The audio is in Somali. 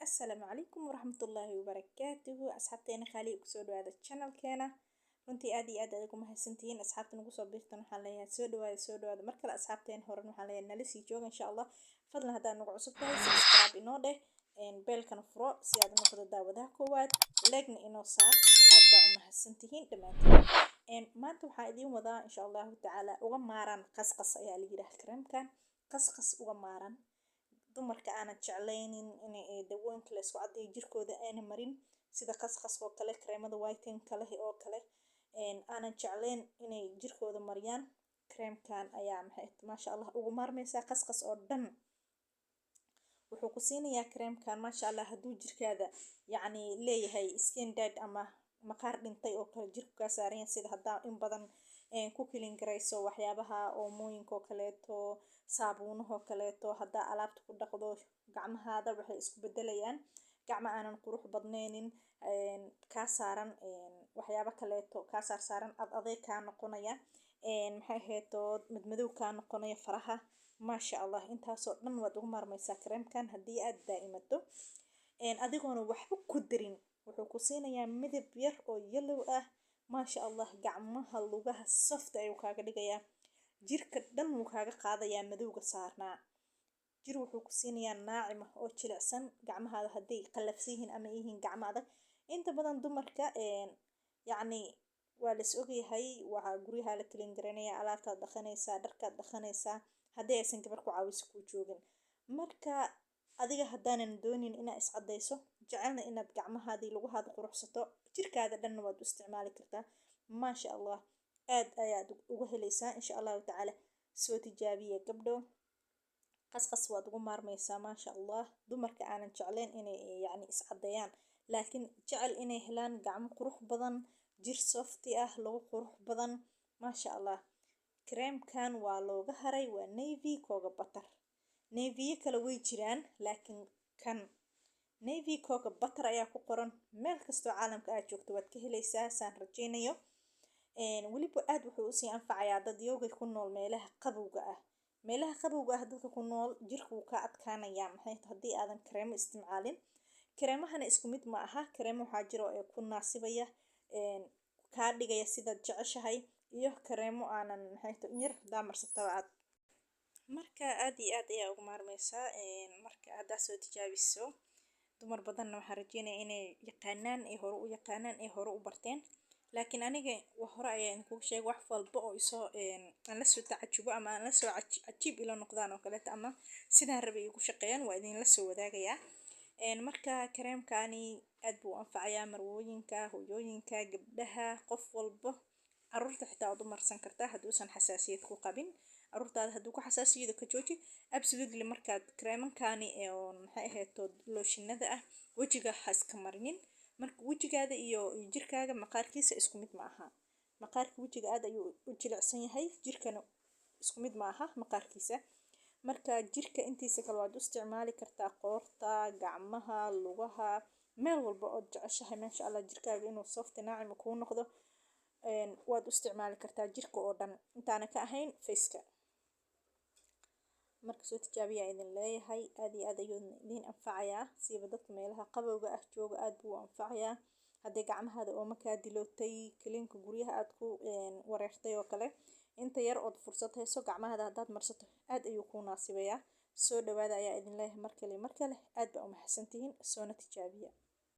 السلام عليكم ورحمة الله وبركاته أصحابتنا خالي كسودو هذا الشانل كنا runtii aad iyo aad aad ugu mahadsantihiin asxaabta nagu soo biirtan waxaan leeyahay soo dhawaada mar kale asxaabteen horan waxaan leeyahay nala sii jooga insha Allah fadlan haddaad nagu cusub tahay subscribe inoo dheh beelkana furo si aad u noqdo daawadaha koowaad like-na inoo saar aad baa u mahadsantihiin dhammaantiin maanta waxaan idiin wadaa insha Allahu tacaala uga maaran qasqas ayaa la yiraahdaa kareemkan qasqas uga maaran dumarka aanan jeclaynin inay dawooyinka la isku caddeeyo jirkooda aanay marin sida qasqaska oo kale kareemada whitening kale oo kale aanan jeclayn inay jirkooda mariyaan kareemkan ayaa maasha Allah ugu maarmaysaa qasqas oo dhan wuxuu ku siinayaa kareemkan maasha Allah hadduu jirkaada yacni leeyahay skin dead ama maqaar dhintay oo kale jirku ka saaran sida hadda in badan ku kilin garayso waxyaabaha oomooyinka oo kaleeto saabuunaha oo kaleeto hadda alaabta ku dhaqdo gacmahaada waxay isku bedelayaan gacmo aanan qurux badnaynin ka saaran waxyaabo kaleeto ka saaran adeeg ka noqonaya maxay heeto madmadow ka noqonaya faraha maasha Allah intaasoo dhan waad ugu maarmaysaa kareemkan haddii aad daa'imato adigoona waxba ku darin wuxuu ku siinayaa midab yar oo yellow ah maasha Allah gacmaha lugaha soft ayuu kaaga dhigayaa jirka dhan wuu kaaga qaadayaa madowga saarnaa jir wuxuu ku siinayaa naacim oo jilicsan gacmahaada hadday qalafsan yihiin ama yihiin gacmo adag inta badan dumarka yacni waa la is ogyahay waxa guryaha la kalin garanaya alaabta dhaqanaysa dharka dhaqanaysa haddii aysan gabar ku caawiso ku joogin marka adiga haddaanan doonin inaad is caddayso jecelna inaad gacmahaadii lugahaada quruxsato jirkaada dhanna waad u isticmaali kartaa maasha Allah aad ayaad uga helaysaa insha Allahu tacaala soo tijaabiya gabdho qasqas waad ugu maarmaysaa maasha Allah dumarka aanan jeclayn inay yacni is caddeeyaan laakiin jecel inay helaan gacmo qurux badan jir softi ah lagu qurux badan maasha Allah kareemkan waa looga haray waa navy koga butter navy kale way jiraan laakiin kan navy koga butter ayaa ku qoran meel kastoo caalamka aad joogto waad ka helaysaa saan rajaynayo weliba aad wuxuu u sii anfacayaa dad yooga ku nool meelaha qabowga ah dadka ku nool jirku wuu ka adkaanayaa maxay haddii aadan kareemo isticmaalin kareemahana isku mid ma aha kareemo waxaa jiro ee ku naasibaya kaa dhigaya sidaad jeceshahay iyo kareemo aanan maxay yar daamarsataa aad marka aad iyo aad ayaa ugu maarmaysaa marka aad soo tijaabiso dumar badanna waxaan rajeynayaa inay yaqaanaan ay hore u barteen laakiin aniga hore ayaan ku sheegay wax walba oo isoo aan la soo tacajubo ama aan la soo cajiib ila noqdaan oo kaleeto ama sidaan rabay igu shaqeeyaan waa idin la soo wadaagayaa marka kareemkani aad buu anfacayaa marwooyinka hooyooyinka gabdhaha qof walba caruurta xitaa aad u marsan kartaa hadduusan xasaasiyad ku qabin caruurtaada hadduu ku xasaasiyado ka jooji absolutely markaad kareemankani maxay ahayto looshinada ah wejiga ha iska marinin marka wejigaada iyo jirkaaga maqaarkiisa isku mid ma aha maqaarka wejiga aad ayuu u jilicsan yahay jirkana isku mid ma aha maqaarkiisa marka jirka intiisa kale waad u isticmaali kartaa qoorta gacmaha lugaha meel walba oo jeceshahay maasha Allah jirkaaga inuu soft naacim kuu noqdo waad u isticmaali kartaa jirka oo dhan intaana ka ahayn faceka marka soo tijaabiya idin leeyahay aad iyo aad ayuu idin anfacayaa siiba dadka meelaha qabowga ah jooga aad buu anfacayaa haddii gacmahaada oo markaa dilootay kaliinka guryaha aad ku wareertay oo kale inta yar ood fursad hayso gacmahaada haddaad marsato aad ayuu kuu naasibayaa soo dhawaada ayaa idin leeyahay mar kale aad baa u mahadsantihiin soona tijaabiya